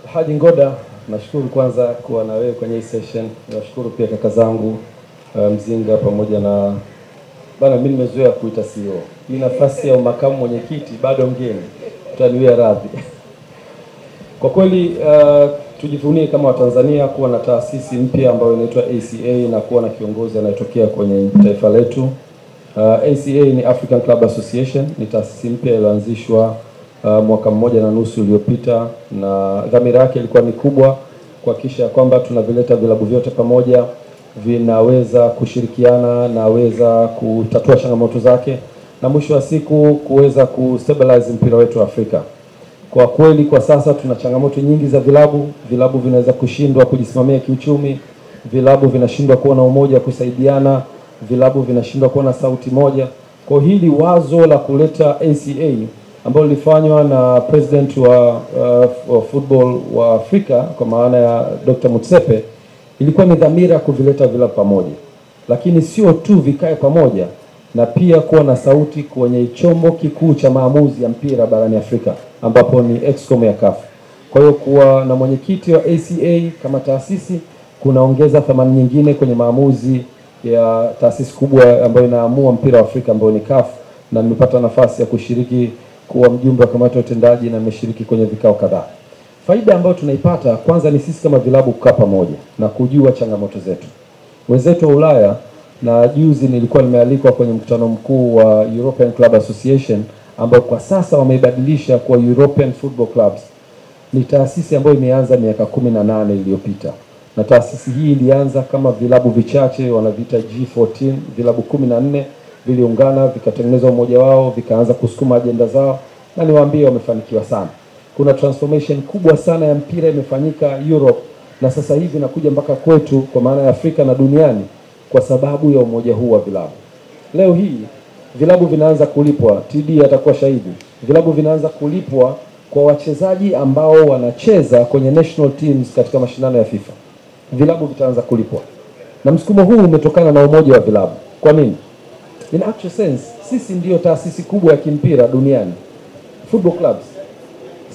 Haji Ngoda, nashukuru kwanza kuwa na wewe kwenye hii session. Nashukuru pia kaka zangu Mzinga pamoja na bana, mimi nimezoea kuita CEO. Hii nafasi ya makamu mwenyekiti bado mgeni. Tutaniwia radhi. Kwa kweli tujivunie kama Watanzania kuwa na taasisi mpya ambayo inaitwa ACA na kuwa na kiongozi anayetokea kwenye taifa letu. ACA ni African Club Association, ni taasisi mpya iliyoanzishwa mwaka 1.5 uliopita, na dhamira yake ilikuwa ni kubwa kuhakikisha kwamba tunavileta vilabu vyote pamoja, vinaweza kushirikiana na weza kutatua changamoto zake, na mwisho wa siku kuweza kustabilize mpira wetu wa Afrika. Kwa kweli kwa sasa tuna changamoto nyingi za vilabu vinaweza kushindwa kujisimamia kiuchumi, vilabu vinashindwa kuwa na umoja kusaidiana, vilabu vinashindwa kuwa na sauti moja. Kwa hili wazo la kuleta ACA ambalo lilifanywa na president wa football wa Afrika kwa maana ya Dr. Motsepe, ilikuwa ni dhamira kuvileta vilabu pamoja. Lakini sio tu vikae pamoja, na pia kuwa na sauti kwenye chombo kikuu cha maamuzi ya mpira barani Afrika ambapo ni Excom ya CAF. Kwa hiyo kuwa na mwenyekiti wa ACA kama taasisi kunaongeza thamani nyingine kwenye maamuzi ya taasisi kubwa ambayo inaamua mpira wa Afrika ambayo ni CAF, na nimepata nafasi ya kushiriki kuwa mjumbe wa kamati ya utendaji na nimeshiriki kwenye vikao kadhaa. Faida ambayo tunaipata kwanza ni sisi kama vilabu kukaa pamoja na kujua changamoto zetu. Wenzetu wa Ulaya, na juzi nilikuwa nimealikwa kwenye mkutano mkuu wa European Club Association ambao kwa sasa wameibadilisha kwa European Football Clubs. Ni taasisi ambayo imeanza miaka 18 iliyopita. Na taasisi hii ilianza kama vilabu vichache wanavita G14, vilabu 14 viliungana vikatengeneza umoja wao, vikaanza kusukuma agenda zao, na niwaambie wamefanikiwa sana. Kuna transformation kubwa sana ya mpira imefanyika Europe, na sasa hivi nakuja mpaka kwetu kwa maana ya Afrika na duniani kwa sababu ya umoja huu wa vilabu. Leo hii vilabu vinaanza kulipwa, TD atakuwa shahidi. Vilabu vinaanza kulipwa kwa wachezaji ambao wanacheza kwenye national teams katika mashindano ya FIFA. Vilabu vitaanza kulipwa. Na msukumo huu umetokana na umoja wa vilabu. Kwa nini? In actual sense, sisi ndio taasisi kubwa ya kimpira duniani. Football clubs.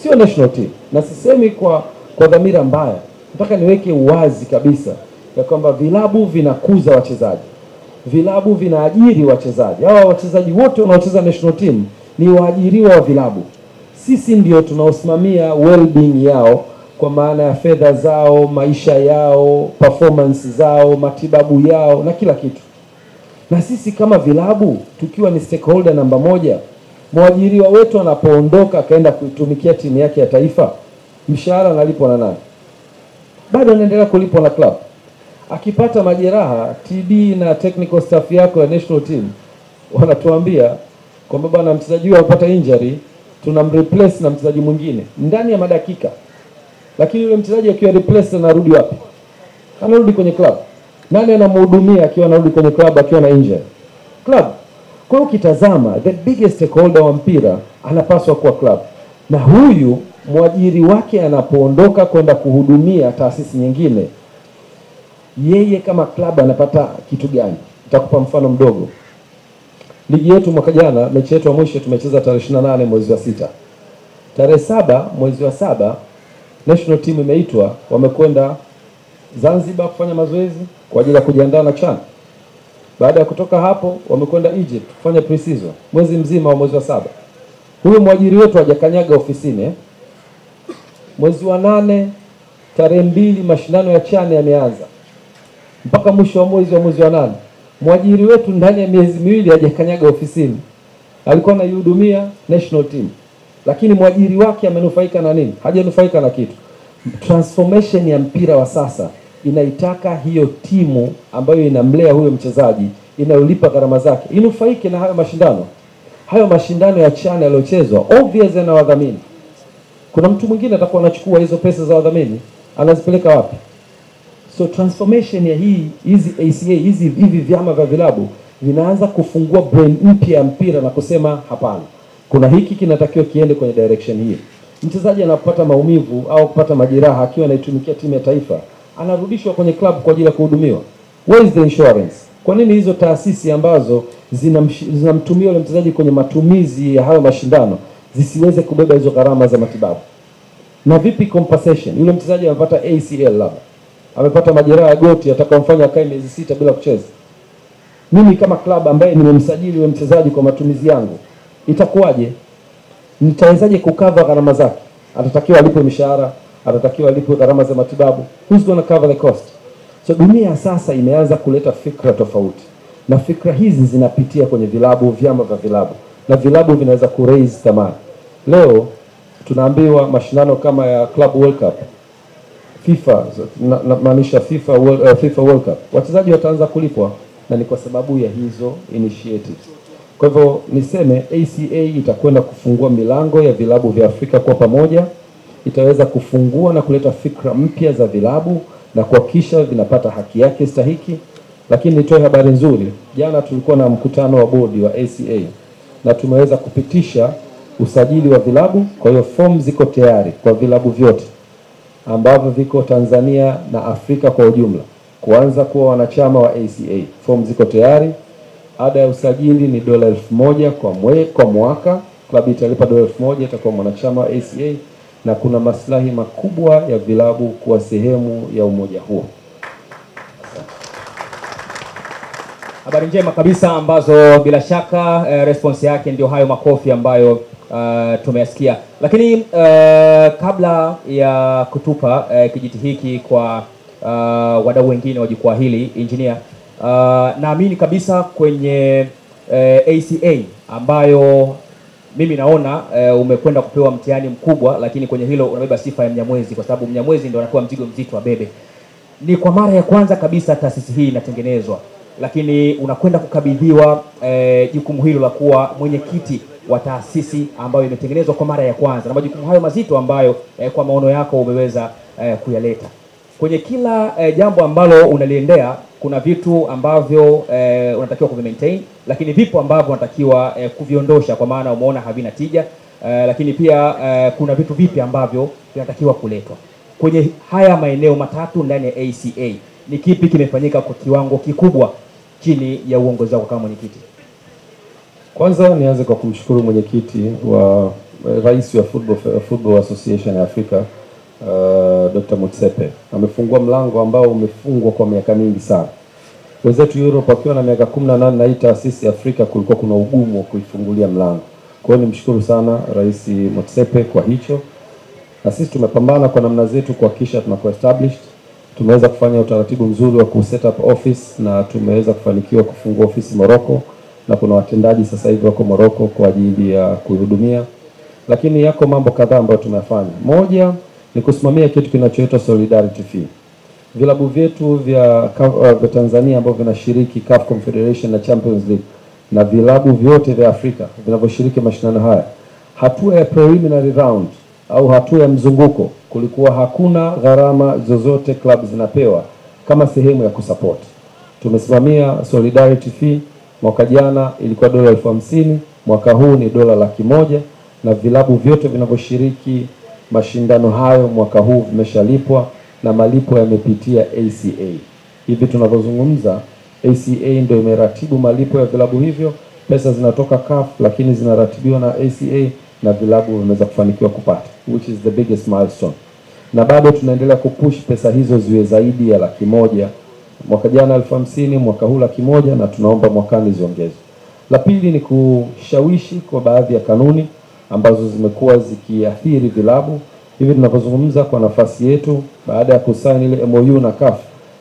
Sio national team. Na sisemi kwa dhamira mbaya. Nataka niweke uwazi kabisa ya kwamba vilabu vinakuza wachezaji. Vilabu vinaajiri wachezaji. Hawa wachezaji wote wanaocheza national team ni waajiriwa wa vilabu. Sisi ndio tunaosimamia well-being yao kwa maana ya fedha zao, maisha yao, performance zao, matibabu yao na kila kitu. Na sisi kama vilabu tukiwa ni stakeholder namba moja, mwajiriwa wetu anapoondoka akaenda kuitumikia timu yake ya taifa, mshahara analipwa na nani? Bado anaendelea kulipwa na club. Akipata majeraha, TB na technical staff yako ya national team wanatuambia kwamba bwana mchezaji huyu anapata injury, tunamreplace na mchezaji mwingine ndani ya madakika. Lakini yule mchezaji akiwa replace anarudi wapi? Anarudi kwenye club. Nani anamhudumia akiwa anarudi kwenye club akiwa na injury? Club. Kwa hiyo ukitazama the biggest stakeholder wa mpira anapaswa kuwa club. Na huyu mwajiri wake anapoondoka kwenda kuhudumia taasisi nyingine, yeye kama club anapata kitu gani? Nitakupa mfano mdogo. Ligi yetu mwaka jana, mechi yetu ya mwisho tumecheza tarehe 28 mwezi wa 6. Tarehe 7 mwezi wa 7 national team imeitwa, wamekwenda Zanzibar kufanya mazoezi kwa ajili ya kujiandaa na CHAN. Baada ya kutoka hapo wamekwenda Egypt kufanya pre-season mwezi mzima wa mwezi wa 7. Huyo mwajiri wetu hajakanyaga ofisini. Mwezi wa 8 tarehe 2 mashindano ya CHAN yameanza. Mpaka mwisho wa mwezi wa 8 mwajiri wetu ndani ya miezi miwili hajakanyaga ofisini. Alikuwa anahudumia national team. Lakini mwajiri wake amenufaika na nini? Hajanufaika na kitu. Transformation ya mpira wa sasa inaitaka hiyo timu ambayo inamlea huyo mchezaji, inayolipa gharama zake, inufaike na hayo mashindano. Hayo mashindano ya CHAN yaliochezwa obvious na wadhamini. Kuna mtu mwingine atakuwa anachukua hizo pesa za wadhamini, anazipeleka wapi? So transformation ya hizi ACA, hivi vyama vya vilabu vinaanza kufungua brain mpya ya mpira na kusema hapana, kuna hiki kinatakiwa kiende kwenye direction hii. Mchezaji anapopata maumivu au kupata majeraha akiwa anaitumikia timu ya taifa, anarudishwa kwenye club kwa ajili ya kuhudumiwa. Where is the insurance? Kwa nini hizo taasisi ambazo zinamtumia yule mchezaji kwenye matumizi ya hayo mashindano zisiweze kubeba hizo gharama za matibabu? Na vipi compensation? Yule mchezaji amepata ACL labda, amepata majeraha ya goti atakaomfanya akae miezi 6 bila kucheza. Mimi kama club ambaye nimemsajili yule mchezaji kwa matumizi yangu, itakuwaje? Nitawezaje kukava gharama zake? Atatakiwa alipwe mishahara, atatakiwa alipwe gharama za matibabu. Who's going to cover the cost? So dunia sasa imeanza kuleta fikra tofauti. Na fikra hizi zinapitia kwenye vilabu, vyama vya vilabu. Na vilabu vinaweza kuraise thamani. Leo tunaambiwa mashindano kama ya Club World Cup, FIFA, maanisha FIFA World Cup, wachezaji wataanza kulipwa, na ni kwa sababu ya hizo initiatives. Kwa hivyo niseme ACA itakwenda kufungua milango ya vilabu vya Afrika kwa pamoja, itaweza kufungua na kuleta fikra mpya za vilabu na kuhakikisha vinapata haki yake stahiki. Lakini nitoe habari nzuri, jana tulikuwa na mkutano wa bodi wa ACA na tumeweza kupitisha usajili wa vilabu. Kwa hiyo form ziko tayari kwa vilabu vyote ambavyo viko Tanzania na Afrika kwa ujumla kuanza kuwa wanachama wa ACA. Form ziko tayari. Ada ya usajili ni $1,000 kwa mwaka. Klabu italipa $1,000 itakuwa mwanachama wa ACA, na kuna maslahi makubwa ya vilabu kuwa sehemu ya umoja huo. Habari njema kabisa ambazo bila shaka response yake ndio hayo makofi ambayo tumeyasikia. Lakini kabla ya kutupa kijiti hiki kwa wadau wengine wa jukwaa hili, engineer, naamini kabisa kwenye ACA ambayo mimi naona umekwenda kupewa mtihani mkubwa, lakini kwenye hilo unabeba sifa ya Mnyamwezi, kwa sababu Mnyamwezi ndio anakuwa mzigo mzito wa bebe. Ni kwa mara ya kwanza kabisa taasisi hii inatengenezwa, lakini unakwenda kukabidhiwa jukumu hilo la kuwa mwenyekiti wa taasisi ambayo imetengenezwa kwa mara ya kwanza, na majukumu hayo mazito ambayo kwa maono yako umeweza kuyaleta. Kwenye kila jambo ambalo unaliendea kuna vitu ambavyo unatakiwa kuvimaintain, lakini vipo ambavyo unatakiwa kuviondosha kwa maana umeona havina tija, lakini pia kuna vitu vipi ambavyo vinatakiwa kuletwa. Kwenye haya maeneo matatu ndani ya ACA, ni kipi kimefanyika kwa kiwango kikubwa chini ya uongozi wako kama mwenyekiti? Kwanza nianze kwa kumshukuru mwenyekiti wa rais wa Football Association ya Afrika, Dr. Motsepe. Amefungua mlango ambao umefungwa kwa miaka mingi sana. Wenzetu Europe wakiwa na miaka 18 na hii taasisi ya Afrika kulikuwa kuna ugumu wa kuifungulia mlango. Kwa hiyo nimshukuru sana Rais Motsepe kwa hicho. Na sisi tumepambana kwa namna zetu kuhakikisha tunakuwa established. Tumeweza kufanya utaratibu mzuri wa kuset up office na tumeweza kufanikiwa kufungua ofisi Morocco, na kuna watendaji sasa hivi wako Morocco kwa ajili ya kuhudumia. Lakini yako mambo kadhaa ambayo tumefanya. Moja ni kusimamia kitu kinachoitwa solidarity fee. Vilabu vyetu vya Tanzania ambavyo vinashiriki CAF Confederation na Champions League na vilabu vyote vya Afrika vinavyoshiriki mashindano haya, hatua ya preliminary round au hatua ya mzunguko kulikuwa hakuna gharama zozote club zinapewa kama sehemu ya kusupport. Tumesimamia solidarity fee. Mwaka jana ilikuwa $50,000, mwaka huu ni $100,000, na vilabu vyote vinavyoshiriki mashindano hayo mwaka huu vimeshalipwa na malipo yamepitia ACA. Hivi tunavyozungumza ACA ndio imeratibu malipo ya vilabu hivyo. Pesa zinatoka CAF lakini zinaratibiwa na ACA na vilabu vimeweza kufanikiwa kupata, which is the biggest milestone. Na bado tunaendelea kupush pesa hizo ziwe zaidi ya $100,000. Mwaka jana $50,000, mwaka huu $100,000, na tunaomba mwakani ziongezwe. La pili ni kushawishi kwa baadhi ya kanuni ambazo zimekuwa zikiathiri vilabu. Hivi tunapozungumza kwa nafasi yetu, baada ya kusaini ile MOU na CAF,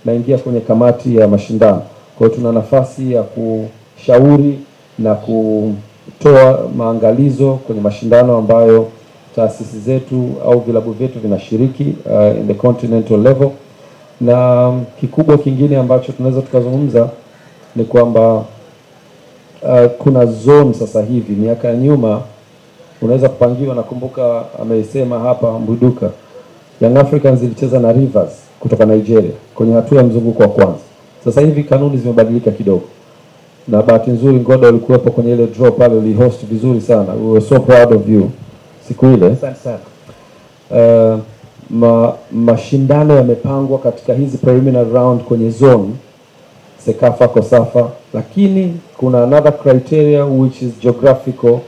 naingia kwenye kamati ya mashindano. Kwa hiyo tuna nafasi ya kushauri na kutoa maangalizo kwenye mashindano ambayo taasisi zetu au vilabu vyetu vinashiriki in the continental level. Na kikubwa kingine ambacho tunaweza tukazungumza ni kwamba kuna zone sasa hivi. Miaka ya nyuma unaweza kupangiwa, nakumbuka amesema hapa Mbuduka, Young Africans ilicheza na Rivers kutoka Nigeria kwenye hatua ya mzunguko wa kwanza. Sasa hivi kanuni zimebadilika kidogo, na bahati nzuri Ngoda ulikuwepo kwenye ile draw pale, ulihost vizuri sana. We were so proud of you siku ile. Asante sana. Mashindano yamepangwa katika hizi preliminary round kwenye zone Sekafa, Kosafa, lakini kuna another criteria which is geographical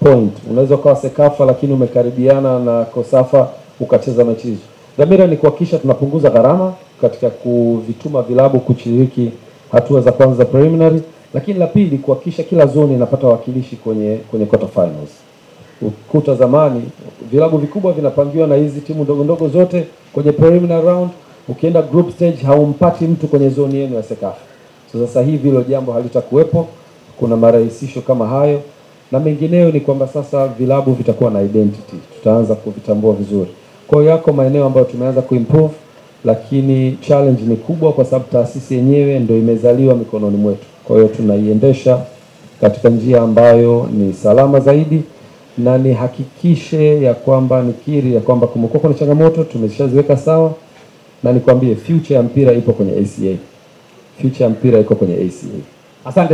point. Unaweza kuwa Sekafa lakini umekaribiana na Kosafa ukacheza mechi hizo. Dhamira ni kuhakikisha tunapunguza gharama katika kuvituma vilabu kushiriki hatua za kwanza za preliminary, lakini la pili kuhakikisha kila zone inapata wakilishi kwenye quarter finals. Ukuta zamani vilabu vikubwa vinapangiwa na hizi timu ndogo ndogo zote kwenye preliminary round, ukienda group stage haumpati mtu kwenye zone yenu ya Sekafa. Sasa hivi hilo jambo halitakuwepo. Kuna marahisisho kama hayo na mengineyo, ni kwamba sasa vilabu vitakuwa na identity, tutaanza kuvitambua vizuri. Kwa hiyo yako maeneo ambayo tumeanza kuimprove, lakini challenge ni kubwa kwa sababu taasisi yenyewe ndio imezaliwa mikononi mwetu. Kwa hiyo tunaiendesha katika njia ambayo ni salama zaidi, na nihakikishe ya kwamba nikiri ya kwamba kumekuwa kuna changamoto tumeshaziweka sawa, na nikwambie future ya mpira ipo kwenye ACA. Future ya mpira iko kwenye ACA. Asante.